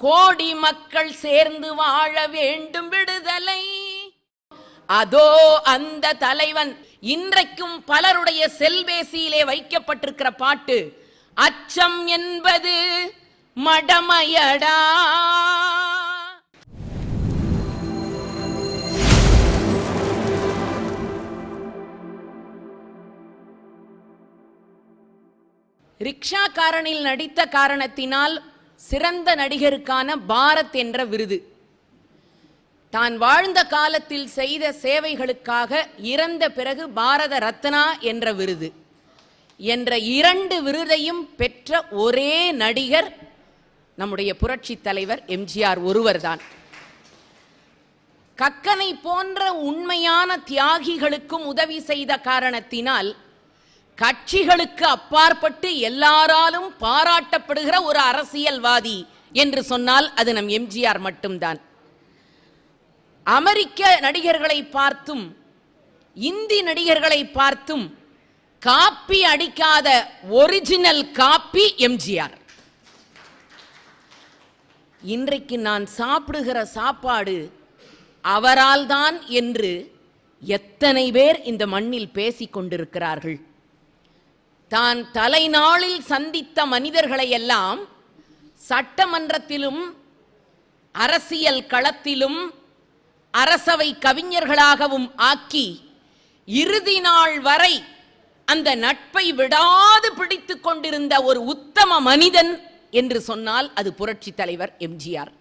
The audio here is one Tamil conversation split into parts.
கோடி மக்கள் சேர்ந்து வாழ வேண்டும் விடுதலை. அதோ அந்த தலைவன். இன்றைக்கும் பலருடைய செல்பேசியிலே வைக்கப்பட்டிருக்கிற பாட்டு அச்சம் என்பது மடமையடா. ரிக்ஷாக்காரனில் நடித்த காரணத்தினால் சிறந்த நடிகருக்கான பாரத் என்ற விருது, தான் வாழ்ந்த காலத்தில் செய்த சேவைகளுக்காக இறந்த பிறகு பாரத ரத்னா என்ற விருது என்ற 2 விருதையும் பெற்ற ஒரே நடிகர் நம்முடைய புரட்சி தலைவர் எம்ஜிஆர் ஒருவர்தான். கக்கனை போன்ற உண்மையான தியாகிகளுக்கும் உதவி செய்த காரணத்தினால் கட்சிகளுக்கு அப்பாற்பட்டு எல்லாராலும் பாராட்டப்படுகிற ஒரு அரசியல்வாதி என்று சொன்னால் அது நம் எம்ஜிஆர் மட்டும்தான். அமெரிக்க நடிகர்களை பார்த்தும் இந்தி நடிகர்களை பார்த்தும் காப்பி அடிக்காத ஒரிஜினல் காப்பி எம்ஜிஆர். இன்றைக்கு நான் சாப்பிடுகிற சாப்பாடு அவரால் தான் என்று எத்தனை பேர் இந்த மண்ணில் பேசிக் கொண்டிருக்கிறார்கள். தான் தலைநாளில் சந்தித்த மனிதர்களை எல்லாம் சட்டமன்றத்திலும் அரசியல் களத்திலும் அரசவை கவிஞர்களாகவும் ஆக்கி இறுதி நாள் வரை அந்த நட்பை விடாது பிடித்துக் கொண்டிருந்த ஒரு உத்தம மனிதன் என்று சொன்னால் அது புரட்சி தலைவர் எம்ஜிஆர்.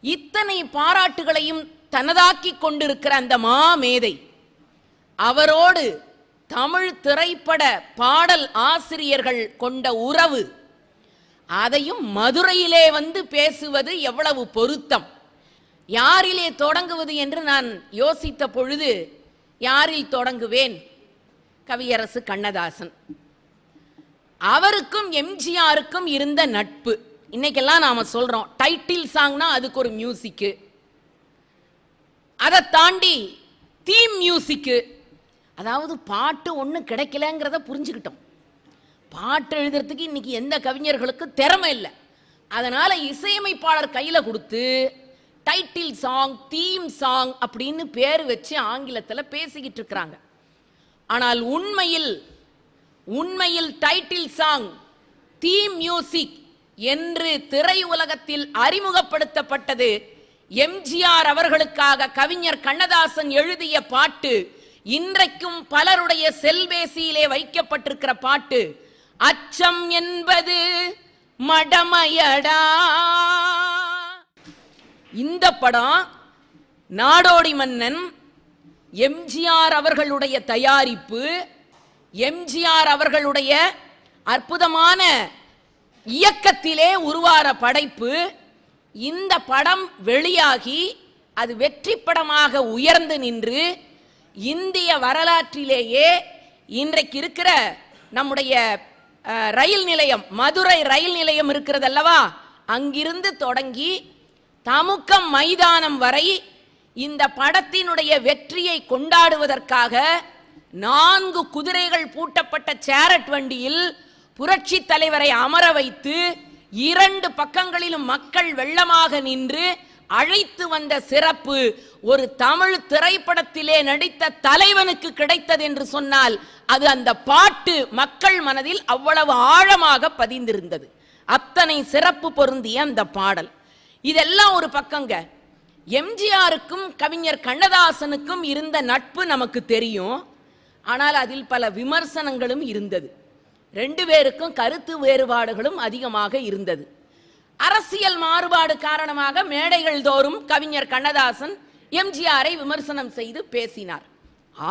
இத்தனை பாராட்டுகளையும் தனதாக்கிக் கொண்டிருக்கிற அந்த மாமேதை, அவரோடு தமிழ் திரைப்பட பாடல் ஆசிரியர்கள் கொண்ட உறவு, அதையும் மதுரையிலே வந்து பேசுவது எவ்வளவு பொருத்தம். யாரிலே தொடங்குவது என்று நான் யோசித்த பொழுது யாரில் தொடங்குவேன்? கவியரசு கண்ணதாசன். அவருக்கும் எம்ஜிஆருக்கும் இருந்த நட்பு இன்னைக்கெல்லாம் நாம சொல்றோம். டைட்டில் சாங்னா அதுக்கு ஒரு மியூசிக்கு, அதை தாண்டி தீம் மியூசிக்கு. அதாவது பாட்டு ஒன்று கிடைக்கலங்கிறத புரிஞ்சுக்கிட்டோம். பாட்டு எழுதுறதுக்கு இன்னைக்கு எந்த கவிஞர்களுக்கு திறமை இல்லை. அதனால இசையமைப்பாளர் கையில கொடுத்து டைட்டில் சாங், தீம் சாங் அப்படின்னு பேர் வச்சு ஆங்கிலத்தில் பேசிக்கிட்டு இருக்கிறாங்க. ஆனால் உண்மையில் டைட்டில் சாங், தீம் மியூசிக் என்று திரை உலகத்தில் அறிமுகப்படுத்தப்பட்டது எம்ஜிஆர் அவர்களுக்காக கவிஞர் கண்ணதாசன் எழுதிய பாட்டு. இன்றைக்கும் பலருடைய செல்பேசியிலே வைக்கப்பட்டிருக்கிற பாட்டு அச்சம் என்பது மடமையடா. இந்த படம் நாடோடி மன்னன், எம்ஜிஆர் அவர்களுடைய தயாரிப்பு, எம்ஜிஆர் அவர்களுடைய அற்புதமான இயக்கத்திலே உருவான படைப்பு. இந்த படம் வெளியாகி அது வெற்றி படமாக உயர்ந்து நின்று இந்திய வரலாற்றிலேயே இன்றைக்கு இருக்கிற நம்முடைய ரயில் நிலையம், மதுரை ரயில் நிலையம் இருக்கிறது அல்லவா, அங்கிருந்து தொடங்கி தமுக்கம் மைதானம் வரை இந்த படத்தினுடைய வெற்றியை கொண்டாடுவதற்காக 4 குதிரைகள் பூட்டப்பட்ட சேரட் வண்டியில் புரட்சி தலைவரை அமர வைத்து 2 பக்கங்களிலும் மக்கள் வெள்ளமாக நின்று அழைத்து வந்த சிறப்பு ஒரு தமிழ் திரைப்படத்திலே நடித்த தலைவனுக்கு கிடைத்தது என்று சொன்னால் அது அந்த பாட்டு மக்கள் மனதில் அவ்வளவு ஆழமாக பதிந்திருந்தது. அத்தனை சிறப்பு பொருந்திய அந்த பாடல். இதெல்லாம் ஒரு பக்கங்க. எம்ஜிஆருக்கும் கவிஞர் கண்ணதாசனுக்கும் இருந்த நட்பு நமக்கு தெரியும். ஆனால் அதில் பல விமர்சனங்களும் இருந்தது. 2 பேருக்கும் கருத்து வேறுபாடுகளும் அதிகமாக இருந்தது. அரசியல் மாறுபாடு காரணமாக மேடைகள் தோறும் கவிஞர் கண்ணதாசன் எம்ஜிஆரை விமர்சனம் செய்து பேசினார்.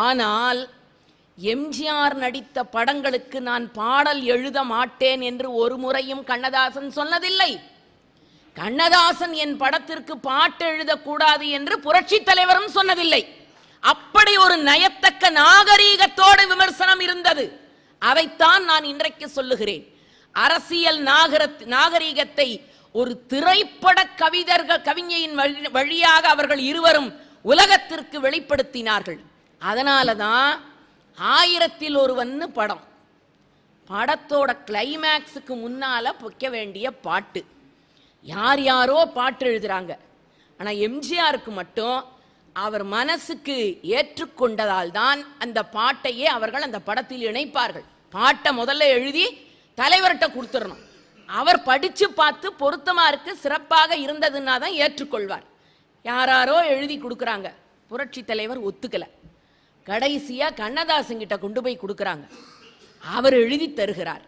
ஆனால் எம்ஜிஆர் நடித்த படங்களுக்கு நான் பாடல் எழுத மாட்டேன் என்று ஒரு முறையும் கண்ணதாசன் சொன்னதில்லை. கண்ணதாசன் என் படத்திற்கு பாட்டு எழுதக்கூடாது என்று புரட்சி தலைவரும் சொன்னதில்லை. அப்படி ஒரு நயத்தக்க நாகரீகத்தோடு விமர்சனம் இருந்தது. அதைத்தான் நான் இன்றைக்கு சொல்லுகிறேன். அரசியல் நாகரீகத்தை ஒரு திரைப்பட கவிஞரின் வழியாக அவர்கள் இருவரும் உலகத்திற்கு வெளிப்படுத்தினார்கள். அதனாலதான் 1000ல் ஒருவன் படம், படத்தோட கிளைமேக்ஸுக்கு முன்னால பொக்க வேண்டிய பாட்டு யார் யாரோ பாட்டு எழுதுறாங்க. ஆனா எம்ஜிஆருக்கு மட்டும் அவர் மனசுக்கு ஏற்றுக்கொண்டதால் தான் அந்த பாட்டையே அவர்கள் அந்த படத்தில் இணைப்பார்கள். பாட்டை முதல்ல எழுதி தலைவர்கிட்ட கொடுத்துடணும். அவர் படிச்சு பார்த்து பொருத்தமா இருக்கு, சிறப்பாக இருந்ததுன்னா தான் ஏற்றுக்கொள்வார். யாராரோ எழுதி கொடுக்குறாங்க, புரட்சி தலைவர் ஒத்துக்கல. கடைசியா கண்ணதாசன் கிட்ட கொண்டு போய் கொடுக்குறாங்க, அவர் எழுதி தருகிறார்.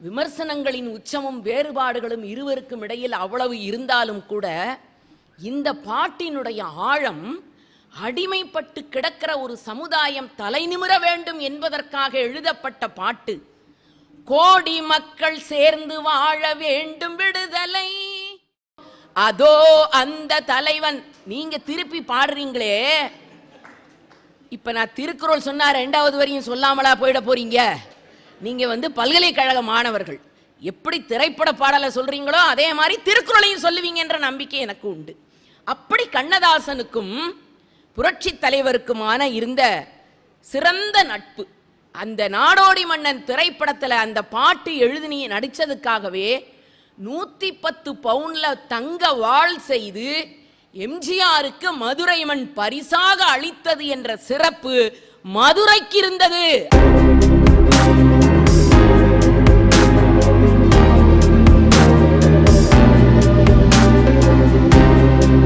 விமர்சனங்களின் உச்சமும் வேறுபாடுகளும் இருவருக்கும் இடையில் அவ்வளவு இருந்தாலும் கூட இந்த பாட்டினுடைய ஆழம், அடிமைப்பட்டு கிடக்கிற ஒரு சமுதாயம் தலை நிமிர வேண்டும் என்பதற்காக எழுதப்பட்ட பாட்டு. கோடி மக்கள் சேர்ந்து வாழ வேண்டும் விடுதலை, அதோ அந்த தலைவன். நீங்க திருப்பி பாடுறீங்களே, இப்ப நான் திருக்குறள் சொன்னா 2வது வரையும் சொல்லாமலா போயிட போறீங்க? நீங்க பல்கலைக்கழக மாணவர்கள், எப்படி திரைப்பட பாடலை சொல்றீங்களோ அதே மாதிரி திருக்குறளையும் சொல்லுவீங்க என்ற நம்பிக்கை எனக்கு உண்டு. அப்படி கண்ணதாசனுக்கும் புரட்சி தலைவருக்குமான இருந்த சிறந்த நட்பு. அந்த நாடோடி மன்னன் திரைப்படத்தில் அந்த பாட்டு எழுதி நடிச்சதுக்காகவே 110 பவுன்ல தங்க வாழ் செய்து எம்ஜிஆருக்கு மதுரை மண் பரிசாக அளித்தது என்ற சிறப்பு மதுரைக்கு இருந்தது.